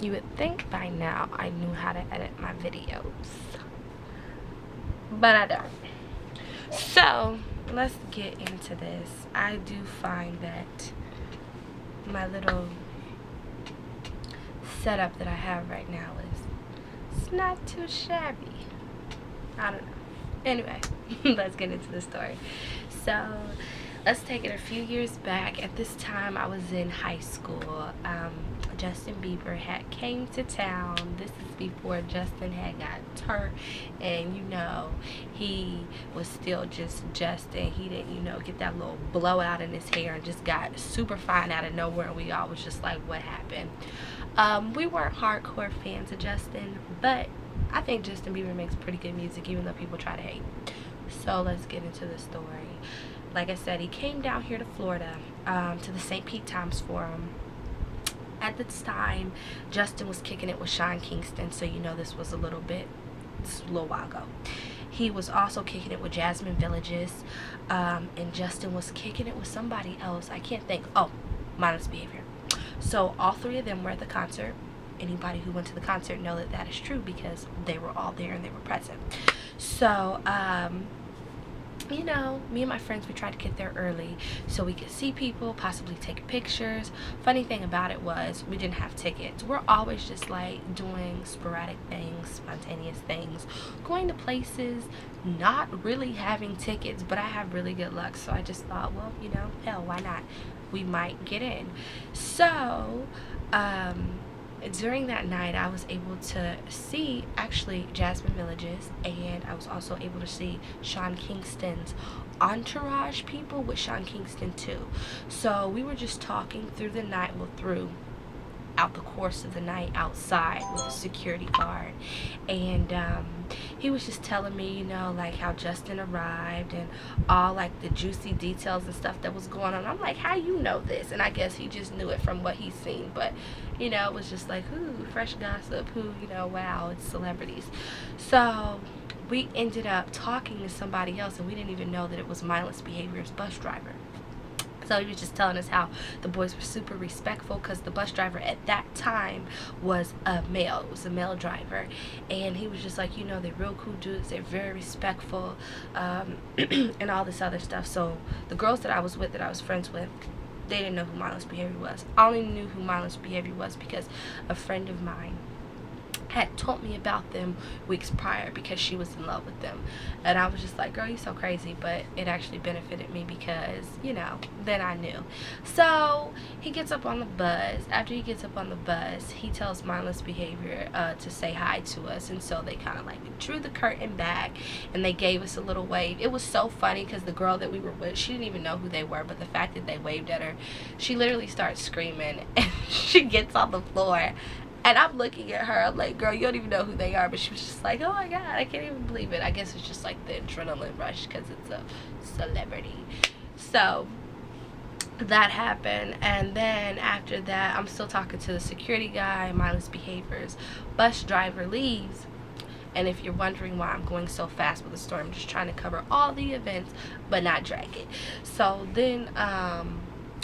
You would think by now I knew how to edit my videos, but I don't. So let's get into this. I do find that my little setup that I have right now it's not too shabby. I don't know. Anyway, let's get into the story. So let's take it a few years back. At this time I was in high school. Justin Bieber had came to town. This is before Justin had got hurt, and you know, he was still just Justin. He didn't, you know, get that little blowout in his hair and just got super fine out of nowhere, and we all was just like, what happened? We weren't hardcore fans of Justin, but I think Justin Bieber makes pretty good music, even though people try to hate. So let's get into the story. Like I said, he came down here to Florida, to the St. Pete Times Forum. At this time, Justin was kicking it with Sean Kingston, so you know this was a little while ago. He was also kicking it with Jasmine Villages, and Justin was kicking it with somebody else. I can't think. Oh, Mindless Behavior. So all three of them were at the concert. Anybody who went to the concert know that that is true because they were all there and they were present. So you know, me and my friends, we tried to get there early so we could see people, possibly take pictures. Funny thing about it was we didn't have tickets. We're always just like doing sporadic things, spontaneous things, going to places, not really having tickets, but I have really good luck, so I just thought, well, you know, hell, why not? We might get in. So during that night I was able to see actually Jasmine Villages, and I was also able to see Sean Kingston's entourage people with Sean Kingston too. So we were just talking through the night, well, throughout the course of the night outside with a security guard, and he was just telling me, you know, like how Justin arrived and all like the juicy details and stuff that was going on. I'm like, how you know this? And I guess he just knew it from what he's seen, but you know, it was just like, ooh, fresh gossip, who, you know, wow, it's celebrities. So we ended up talking to somebody else, and we didn't even know that it was Mindless Behavior's bus driver. So he was just telling us how the boys were super respectful because the bus driver at that time was a male. It was a male driver. And he was just like, you know, they're real cool dudes. They're very respectful, and all this other stuff. So the girls that I was with, that I was friends with, they didn't know who Mindless Behavior was. I only knew who Mindless Behavior was because a friend of mine had told me about them weeks prior because she was in love with them, and I was just like, girl, you so crazy, but it actually benefited me because, you know, then I knew. So he gets up on the bus. After he gets up on the bus, he tells Mindless Behavior to say hi to us, and so they kind of like drew the curtain back and they gave us a little wave. It was so funny because the girl that we were with, she didn't even know who they were, but the fact that they waved at her, she literally starts screaming and she gets on the floor. And I'm looking at her, I'm like, girl, you don't even know who they are. But she was just like, oh my God, I can't even believe it. I guess it's just like the adrenaline rush because it's a celebrity. So that happened. And then after that, I'm still talking to the security guy. Mindless Behavior's bus driver leaves. And if you're wondering why I'm going so fast with the story, I'm just trying to cover all the events but not drag it. So then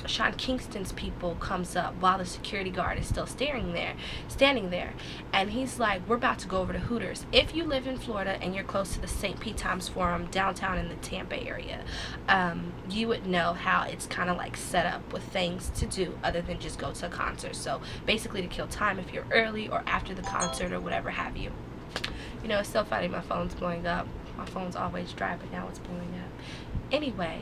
Sean Kingston's people comes up while the security guard is still standing there, and he's like, we're about to go over to Hooters. If you live in Florida and you're close to the St. Pete Times Forum downtown in the Tampa area, you would know how it's kind of like set up with things to do other than just go to a concert. So basically to kill time if you're early or after the concert or whatever have you. You know, it's so funny, my phone's blowing up. My phone's always dry, but now it's blowing up. Anyway,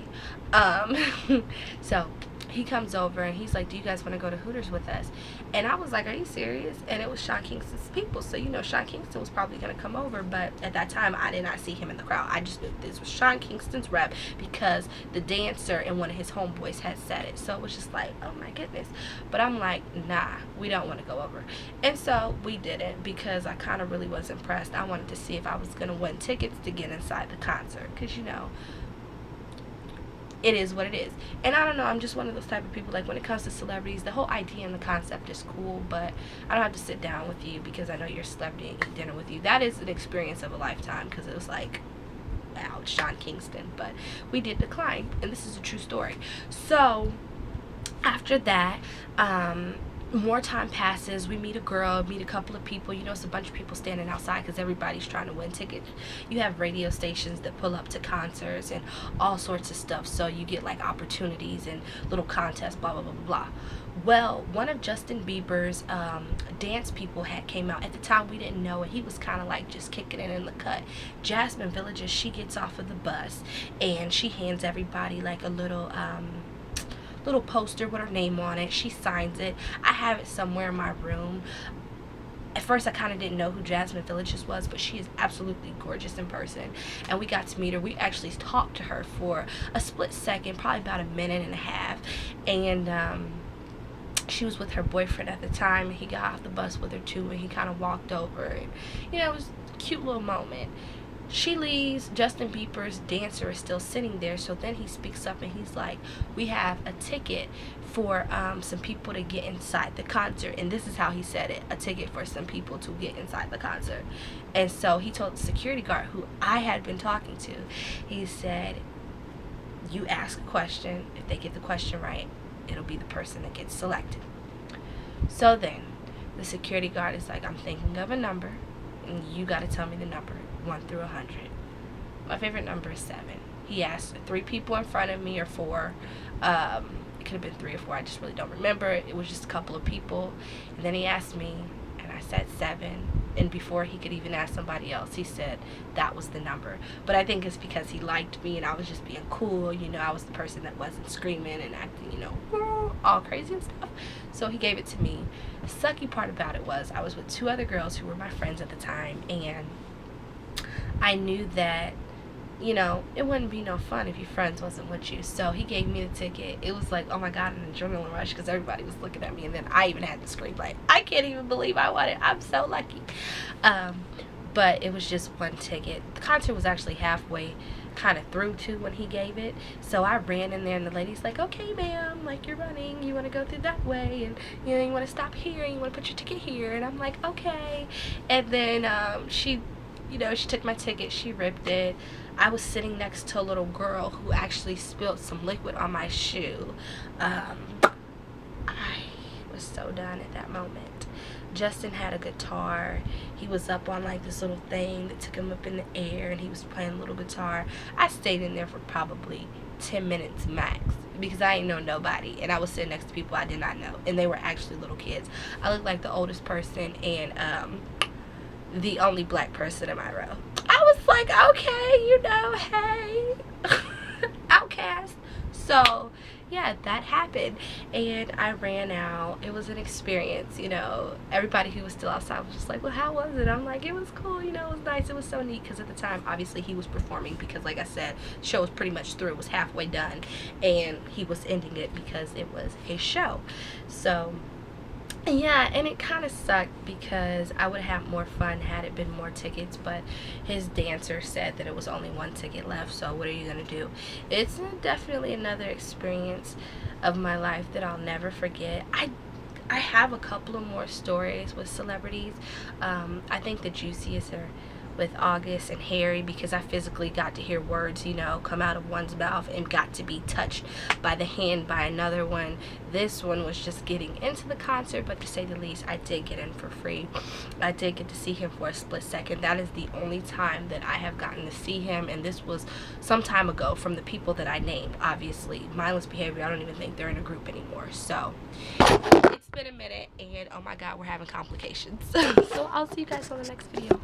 so he comes over and he's like, do you guys want to go to Hooters with us? And I was like, are you serious? And it was Sean Kingston's people, so you know Sean Kingston was probably going to come over, but at that time I did not see him in the crowd. I just knew this was Sean Kingston's rep because the dancer and one of his homeboys had said it. So it was just like, oh my goodness. But I'm like, nah, we don't want to go over. And so we didn't because I kind of really was impressed. I wanted to see if I was going to win tickets to get inside the concert because, you know, it is what it is. And I don't know, I'm just one of those type of people, like when it comes to celebrities, the whole idea and the concept is cool, but I don't have to sit down with you because I know you're a celebrity and eat dinner with you. That is an experience of a lifetime because it was like, wow, it's Sean Kingston. But we did decline, and this is a true story. So after that, more time passes, we meet a girl, meet a couple of people. You know, it's a bunch of people standing outside because everybody's trying to win tickets. You have radio stations that pull up to concerts and all sorts of stuff, so you get like opportunities and little contests, blah blah blah blah blah. Well, one of Justin Bieber's dance people had came out. At the time, we didn't know it. He was kind of like just kicking it in the cut. Jasmine Villages, she gets off of the bus and she hands everybody like a little poster with her name on it. She signs it. I have it somewhere in my room. At first I kind of didn't know who Jasmine Villages was, but she is absolutely gorgeous in person, and we got to meet her. We actually talked to her for a split second, probably about a minute and a half, and she was with her boyfriend at the time. He got off the bus with her too, and he kind of walked over, and you know, it was a cute little moment. She leaves. Justin Bieber's dancer is still sitting there, so then he speaks up and he's like, we have a ticket for some people to get inside the concert. And this is how he said it: a ticket for some people to get inside the concert. And so he told the security guard, who I had been talking to, he said, you ask a question, if they get the question right, it'll be the person that gets selected. So then the security guard is like, I'm thinking of a number and you got to tell me the number, 1 through 100. My favorite number is 7. He asked 3 people in front of me, or 4. It could have been 3 or 4. I just really don't remember. It was just a couple of people. And then he asked me, and I said 7. And before he could even ask somebody else, he said that was the number. But I think it's because he liked me and I was just being cool. You know, I was the person that wasn't screaming and acting, you know, all crazy and stuff. So he gave it to me. The sucky part about it was I was with 2 other girls who were my friends at the time, and I knew that, you know, it wouldn't be no fun if your friends wasn't with you. So he gave me the ticket. It was like, oh my god, an adrenaline rush, because everybody was looking at me, and then I even had to scream like, I can't even believe I won it. I'm so lucky. But it was just 1 ticket. The concert was actually halfway kind of through too when he gave it, so I ran in there, and the lady's like, okay ma'am, like, you're running, you want to go through that way, and you know, you want to stop here, and you want to put your ticket here. And I'm like, okay. And then she, you know, she took my ticket, she ripped it. I was sitting next to a little girl who actually spilled some liquid on my shoe. I was so done at that moment. Justin had a guitar. He was up on like this little thing that took him up in the air, and he was playing a little guitar. I stayed in there for probably 10 minutes max, because I didn't know nobody, and I was sitting next to people I did not know, and they were actually little kids. I looked like the oldest person and the only black person in my row. I was like, okay, you know, hey, outcast. So yeah, that happened, and I ran out. It was an experience, you know. Everybody who was still outside was just like, well, how was it? I'm like, it was cool, you know, it was nice. It was so neat, because at the time, obviously, he was performing, because like I said, the show was pretty much through. It was halfway done, and he was ending it because it was his show. So yeah, and it kind of sucked, because I would have more fun had it been more tickets, but his dancer said that it was only 1 ticket left, so what are you gonna do? It's definitely another experience of my life that I'll never forget. I have a couple of more stories with celebrities. I think the juiciest are with August and Harry, because I physically got to hear words, you know, come out of one's mouth, and got to be touched by the hand by another one. This one was just getting into the concert, but to say the least, I did get in for free. I did get to see him for a split second. That is the only time that I have gotten to see him, and this was some time ago, from the people that I named. Obviously, Mindless Behavior, I don't even think they're in a group anymore. So it's been a minute, and oh my god, we're having complications. So I'll see you guys on the next video.